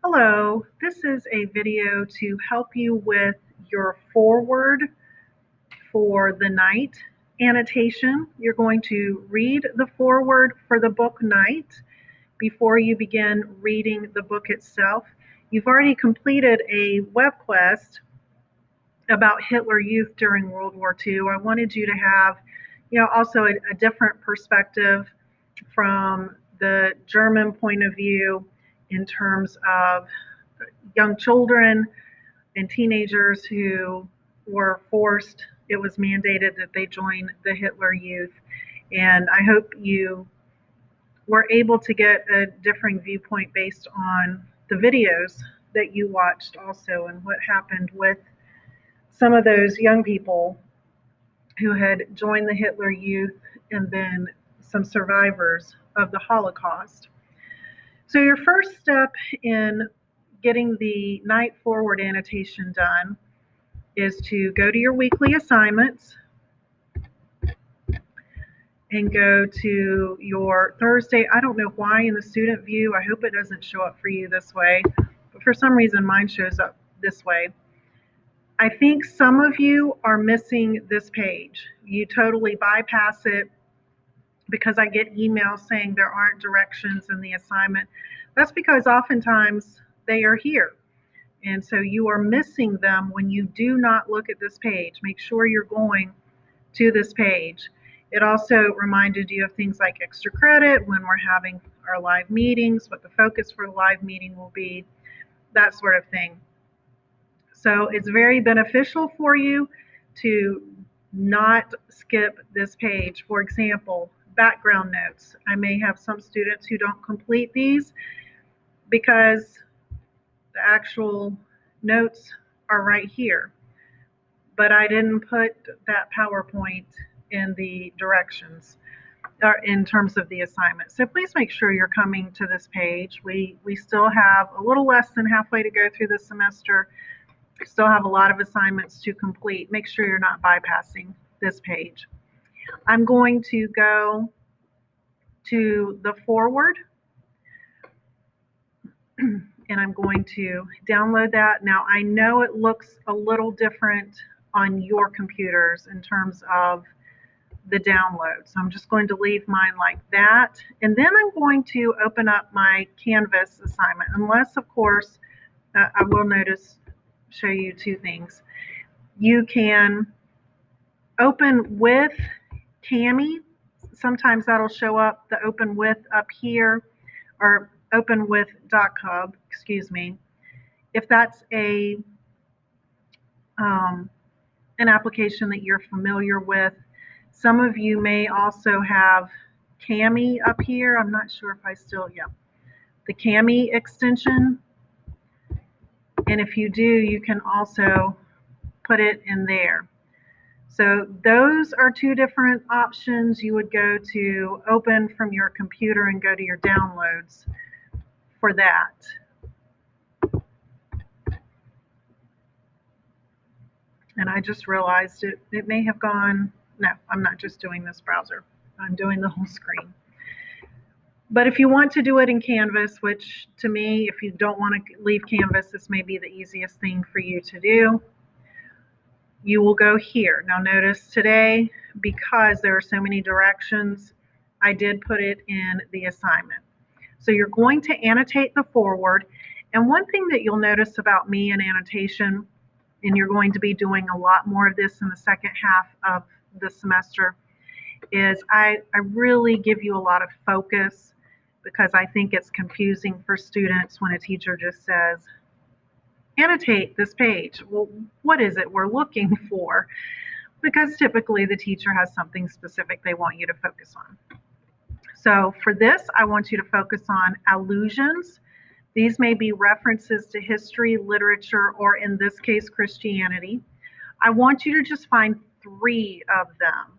Hello, this is a video to help you with your foreword for the night annotation. You're going to read the foreword for the book Night before you begin reading the book itself. You've already completed a web quest about Hitler Youth during World War II. I wanted you to have, also a different perspective from the German point of view in terms of young children and teenagers who were forced, it was mandated that they join the Hitler Youth. And I hope you were able to get a differing viewpoint based on the videos that you watched also and what happened with some of those young people who had joined the Hitler Youth and then some survivors of the Holocaust. So, your first step in getting the night forward annotation done is to go to your weekly assignments and go to your Thursday. I don't know why in the student view, I hope it doesn't show up for you this way, but for some reason mine shows up this way. I think some of you are missing this page. You totally bypass it because I get emails saying there aren't directions in the assignment. That's because oftentimes they are here. And so you are missing them when you do not look at this page. Make sure you're going to this page. It also reminded you of things like extra credit, when we're having our live meetings, what the focus for the live meeting will be, that sort of thing. So it's very beneficial for you to not skip this page. For example, background notes. I may have some students who don't complete these because the actual notes are right here, but I didn't put that PowerPoint in the directions or in terms of the assignment. So please make sure you're coming to this page. We still have a little less than halfway to go through the semester. We still have a lot of assignments to complete. Make sure you're not bypassing this page. I'm going to go to the foreword and I'm going to download that. Now, I know it looks a little different on your computers in terms of the download. So I'm just going to leave mine like that. And then I'm going to open up my Canvas assignment, unless, of course, I will show you two things. You can open with Cami. Sometimes that'll show up, the open with up here, or open with .cub, excuse me. If that's an application that you're familiar with. Some of you may also have Cami up here. I'm not sure if I still, the Cami extension. And if you do, you can also put it in there. So those are two different options. You would go to open from your computer and go to your downloads for that. And I just realized it may have gone, no, I'm not just doing this browser. I'm doing the whole screen. But if you want to do it in Canvas, which to me, if you don't want to leave Canvas, this may be the easiest thing for you to do, you will go here. Now notice today, because there are so many directions, I did put it in the assignment. So you're going to annotate the foreword. And one thing that you'll notice about me in annotation, and you're going to be doing a lot more of this in the second half of the semester, is I really give you a lot of focus, because I think it's confusing for students when a teacher just says, annotate this page. Well, what is it we're looking for? Because typically the teacher has something specific they want you to focus on. So for this, I want you to focus on allusions. These may be references to history, literature, or in this case, Christianity. I want you to just find 3 of them,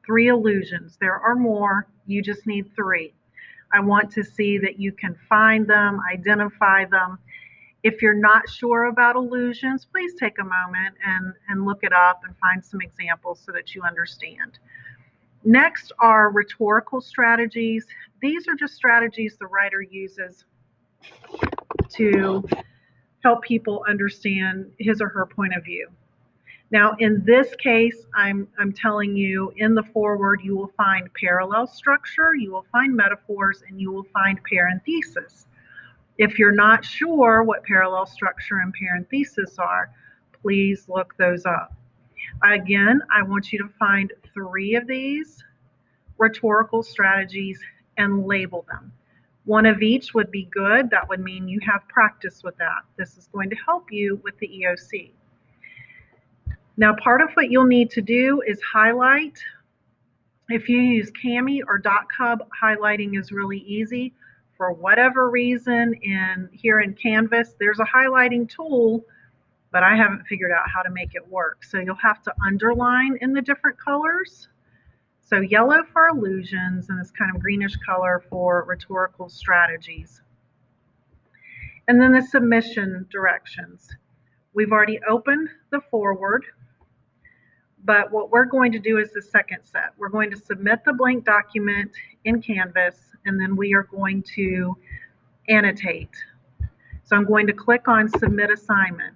3 allusions. There are more, you just need 3. I want to see that you can find them, identify them. If you're not sure about allusions, please take a moment and look it up and find some examples so that you understand. Next are rhetorical strategies. These are just strategies the writer uses to help people understand his or her point of view. Now, in this case, I'm telling you, in the foreword, you will find parallel structure, you will find metaphors, and you will find parentheses. If you're not sure what parallel structure and parentheses are, please look those up. Again, I want you to find 3 of these rhetorical strategies and label them. One of each would be good. That would mean you have practice with that. This is going to help you with the EOC. Now, part of what you'll need to do is highlight. If you use Cami or DocHub, highlighting is really easy. For whatever reason, here in Canvas, there's a highlighting tool, but I haven't figured out how to make it work. So you'll have to underline in the different colors. So yellow for illusions and this kind of greenish color for rhetorical strategies. And then the submission directions. We've already opened the foreword, but what we're going to do is the second set. We're going to submit the blank document in Canvas, and then we are going to annotate. So I'm going to click on Submit Assignment,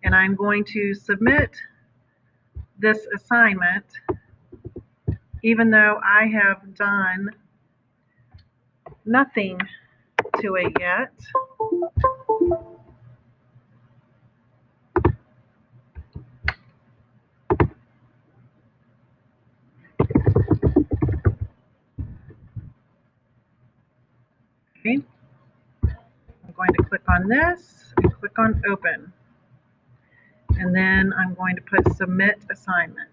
and I'm going to submit this assignment even though I have done nothing to it yet. Okay. I'm going to click on this and click on Open. And then I'm going to put Submit Assignment.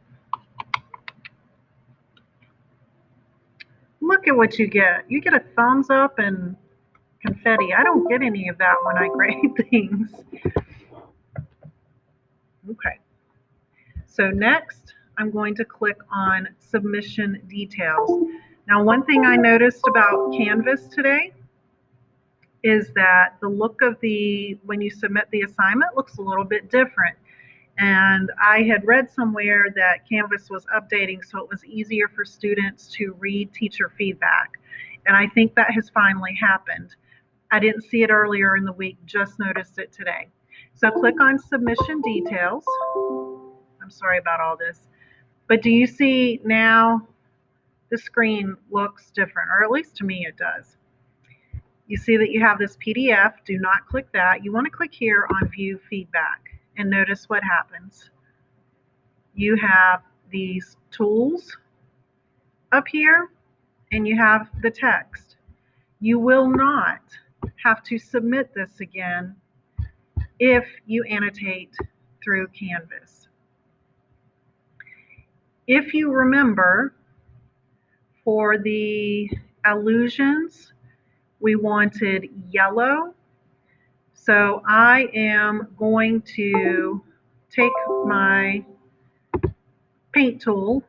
Look at what you get. You get a thumbs up and confetti. I don't get any of that when I grade things. Okay. So next, I'm going to click on Submission Details. Now, one thing I noticed about Canvas today is that the look of when you submit the assignment looks a little bit different. And I had read somewhere that Canvas was updating so it was easier for students to read teacher feedback. And I think that has finally happened. I didn't see it earlier in the week, just noticed it today. So click on Submission Details. I'm sorry about all this. But do you see now the screen looks different, or at least to me it does. You see that you have this PDF. Do not click that. You want to click here on View Feedback. And notice what happens. You have these tools up here, and you have the text. You will not have to submit this again if you annotate through Canvas. If you remember, for the allusions, we wanted yellow. So I am going to take my paint tool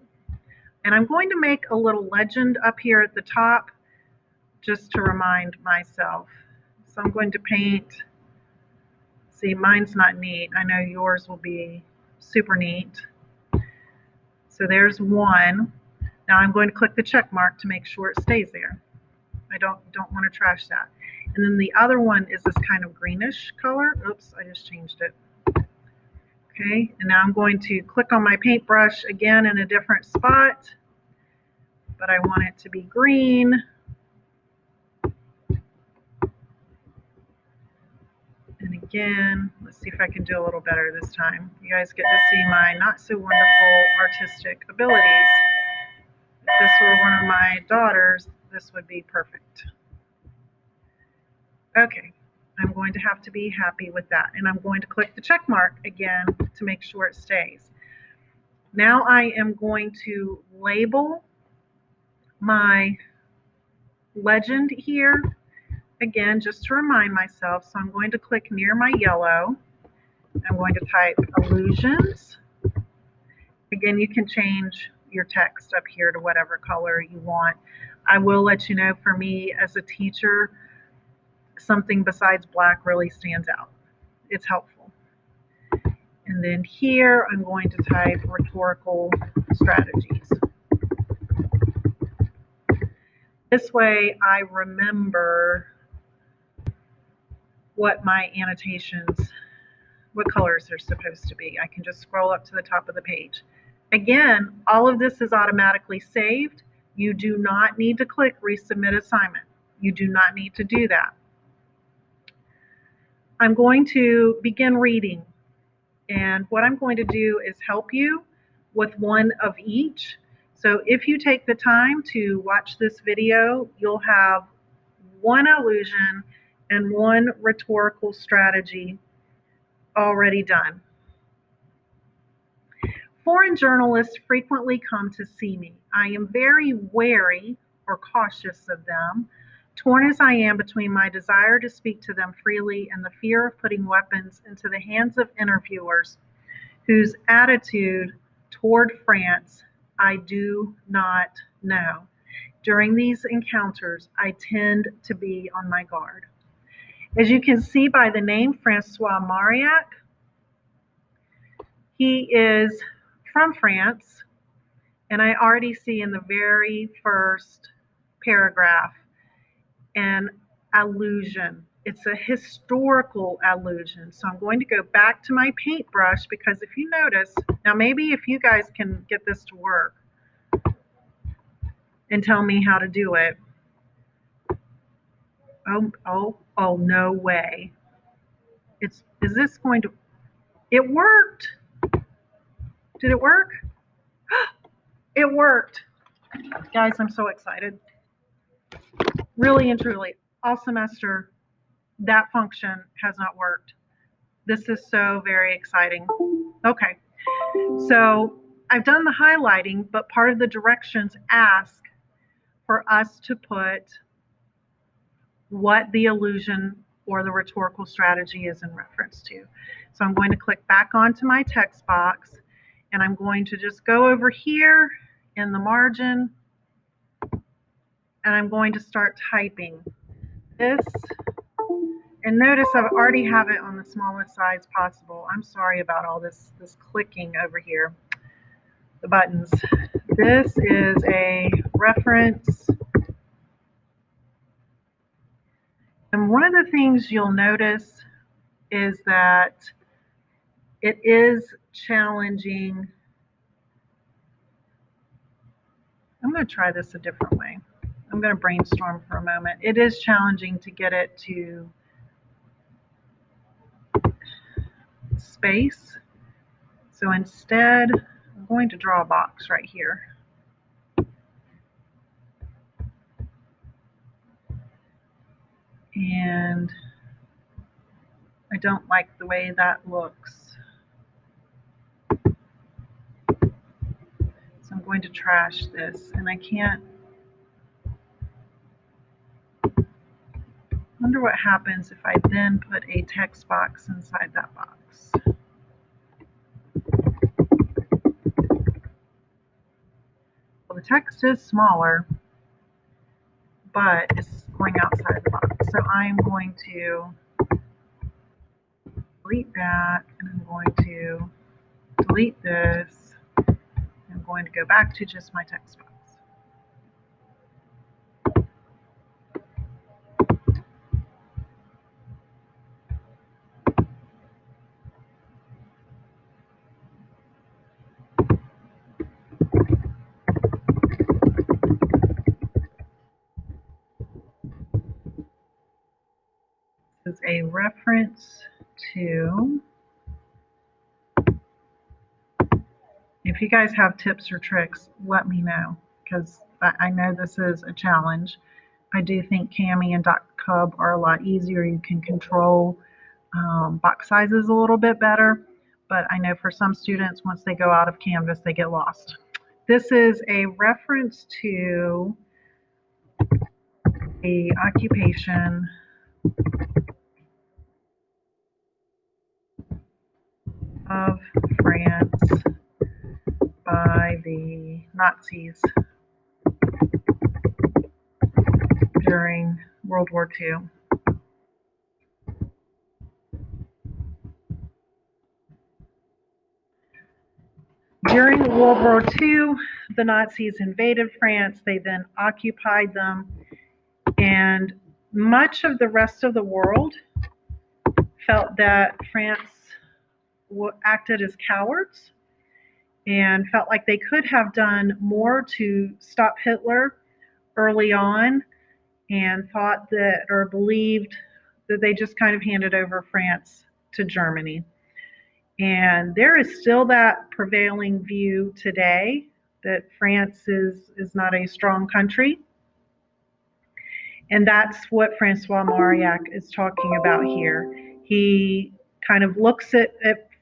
and I'm going to make a little legend up here at the top just to remind myself. So I'm going to paint, see, mine's not neat. I know yours will be super neat. So there's one. Now I'm going to click the check mark to make sure it stays there. I don't want to trash that. And then the other one is this kind of greenish color. Oops, I just changed it. Okay, and now I'm going to click on my paintbrush again in a different spot, but I want it to be green. And again, let's see if I can do a little better this time. You guys get to see my not so wonderful artistic abilities. If this were one of my daughters, this would be perfect. Okay, I'm going to have to be happy with that. And I'm going to click the check mark again to make sure it stays. Now I am going to label my legend here. Again, just to remind myself. So I'm going to click near my yellow. I'm going to type allusions. Again, you can change your text up here to whatever color you want. I will let you know, for me as a teacher, something besides black really stands out. It's helpful. And then here I'm going to type rhetorical strategies. This way I remember what my annotations, what colors they're supposed to be. I can just scroll up to the top of the page. Again, all of this is automatically saved. You do not need to click resubmit assignment. You do not need to do that. I'm going to begin reading, and what I'm going to do is help you with one of each. So if you take the time to watch this video, you'll have one allusion and one rhetorical strategy already done. Foreign journalists frequently come to see me. I am very wary or cautious of them, torn as I am between my desire to speak to them freely and the fear of putting weapons into the hands of interviewers whose attitude toward France I do not know. During these encounters, I tend to be on my guard. As you can see by the name Francois Mauriac, he is from France, and I already see in the very first paragraph an allusion. It's a historical allusion. So I'm going to go back to my paintbrush because if you notice, now maybe if you guys can get this to work and tell me how to do it. Oh, no way. Is this going to, it worked. Did it work? It worked. Guys, I'm so excited. Really and truly, all semester, that function has not worked. This is so very exciting. Okay, so I've done the highlighting, but part of the directions ask for us to put what the allusion or the rhetorical strategy is in reference to. So I'm going to click back onto my text box, and I'm going to just go over here in the margin, and I'm going to start typing this. And notice I've already have it on the smallest size possible. I'm sorry about all this clicking over here. The buttons. This is a reference. And one of the things you'll notice is that it is challenging. I'm going to try this a different way. I'm going to brainstorm for a moment. It is challenging to get it to space. So instead, I'm going to draw a box right here. And I don't like the way that looks. So I'm going to trash this, and I can't. Wonder what happens if I then put a text box inside that box. Well, the text is smaller, but it's going outside the box. So I'm going to delete that, and I'm going to delete this. I'm going to go back to just my text box. This is a reference to. If you guys have tips or tricks, let me know, because I know this is a challenge. I do think Cami and .cub are a lot easier. You can control box sizes a little bit better, but I know for some students, once they go out of Canvas, they get lost. This is a reference to the occupation of France by the Nazis during World War II. During World War II, the Nazis invaded France. They then occupied them, and much of the rest of the world felt that France acted as cowards and felt like they could have done more to stop Hitler early on, and thought that, or believed that, they just kind of handed over France to Germany. And there is still that prevailing view today that France is not a strong country. And that's what Francois Mauriac is talking about here. He kind of looks at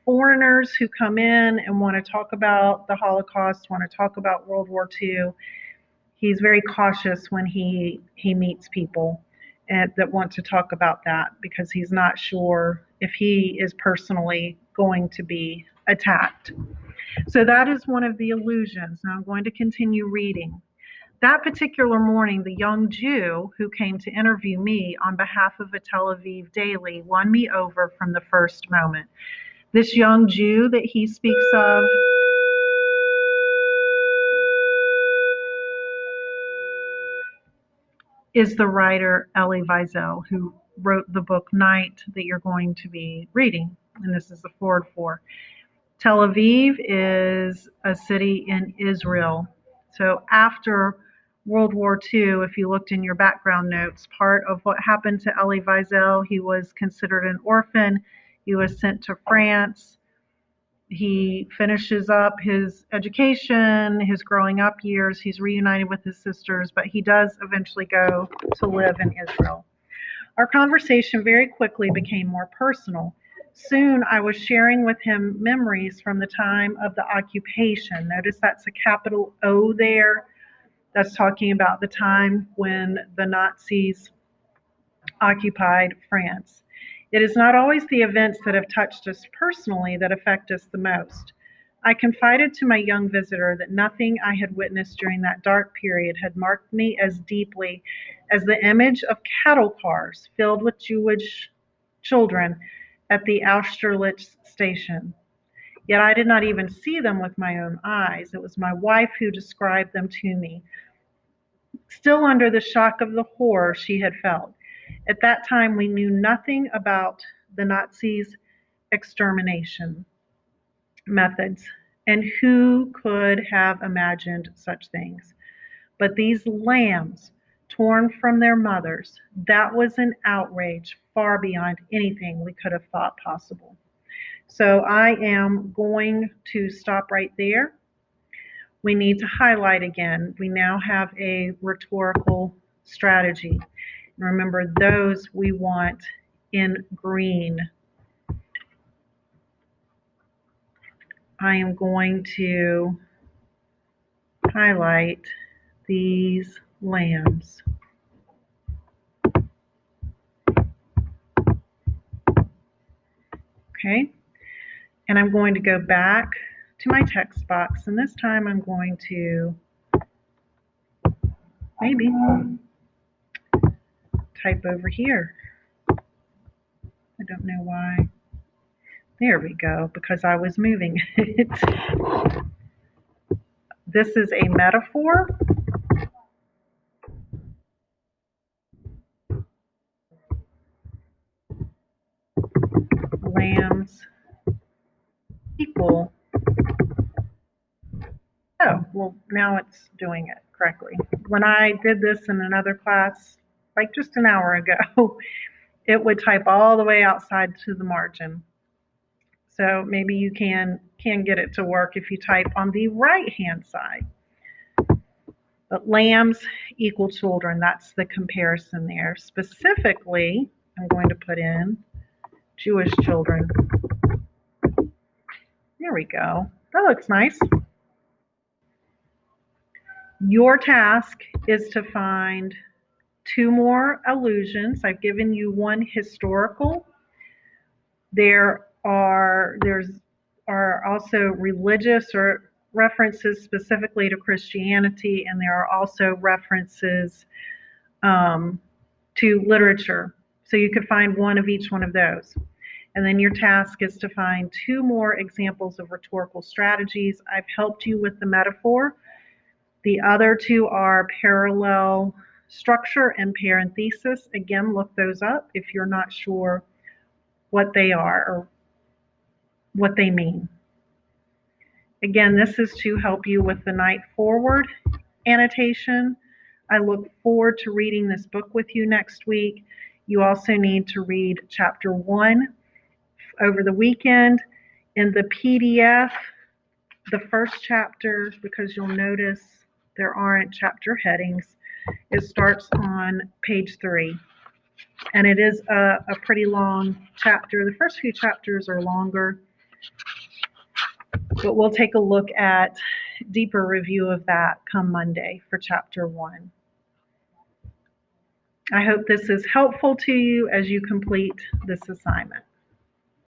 foreigners who come in and want to talk about the Holocaust, want to talk about World War II. He's very cautious when he meets people that want to talk about that, because he's not sure if he is personally going to be attacked. So that is one of the illusions. Now I'm going to continue reading. That particular morning, the young Jew who came to interview me on behalf of a Tel Aviv daily won me over from the first moment. This young Jew that he speaks of is the writer Elie Wiesel, who wrote the book Night that you're going to be reading, and this is the foreword for. Tel Aviv is a city in Israel. So after World War II, if you looked in your background notes, part of what happened to Elie Wiesel, he was considered an orphan. He was sent to France. He finishes up his education, his growing up years. He's reunited with his sisters, but he does eventually go to live in Israel. Our conversation very quickly became more personal. Soon I was sharing with him memories from the time of the occupation. Notice that's a capital O there. That's talking about the time when the Nazis occupied France. It is not always the events that have touched us personally that affect us the most. I confided to my young visitor that nothing I had witnessed during that dark period had marked me as deeply as the image of cattle cars filled with Jewish children at the Austerlitz station. Yet I did not even see them with my own eyes. It was my wife who described them to me, still under the shock of the horror she had felt. At that time, we knew nothing about the Nazis' extermination methods, and who could have imagined such things? But these lambs, torn from their mothers, that was an outrage far beyond anything we could have thought possible. So I am going to stop right there. We need to highlight again. We now have a rhetorical strategy. Remember, those we want in green. I am going to highlight these lambs. Okay, and I'm going to go back to my text box, and this time I'm going to maybe type over here. I don't know why. There we go, because I was moving it. This is a metaphor. Lambs equal. Oh, well, now it's doing it correctly. When I did this in another class, like just an hour ago, it would type all the way outside to the margin. So maybe you can get it to work if you type on the right-hand side. But lambs equal children, that's the comparison there. Specifically, I'm going to put in Jewish children. There we go. That looks nice. Your task is to find two more allusions. I've given you one historical. There's also religious or references specifically to Christianity, and there are also references to literature. So you could find one of each one of those. And then your task is to find two more examples of rhetorical strategies. I've helped you with the metaphor. The other two are parallel structure and parenthesis. Again, look those up if you're not sure what they are or what they mean. Again, this is to help you with the night forward annotation. I look forward to reading this book with you next week. You also need to read chapter 1 over the weekend. In the PDF, the first chapter, because you'll notice there aren't chapter headings, it starts on page 3. And it is a pretty long chapter. The first few chapters are longer, but we'll take a look at deeper review of that come Monday for chapter 1. I hope this is helpful to you as you complete this assignment.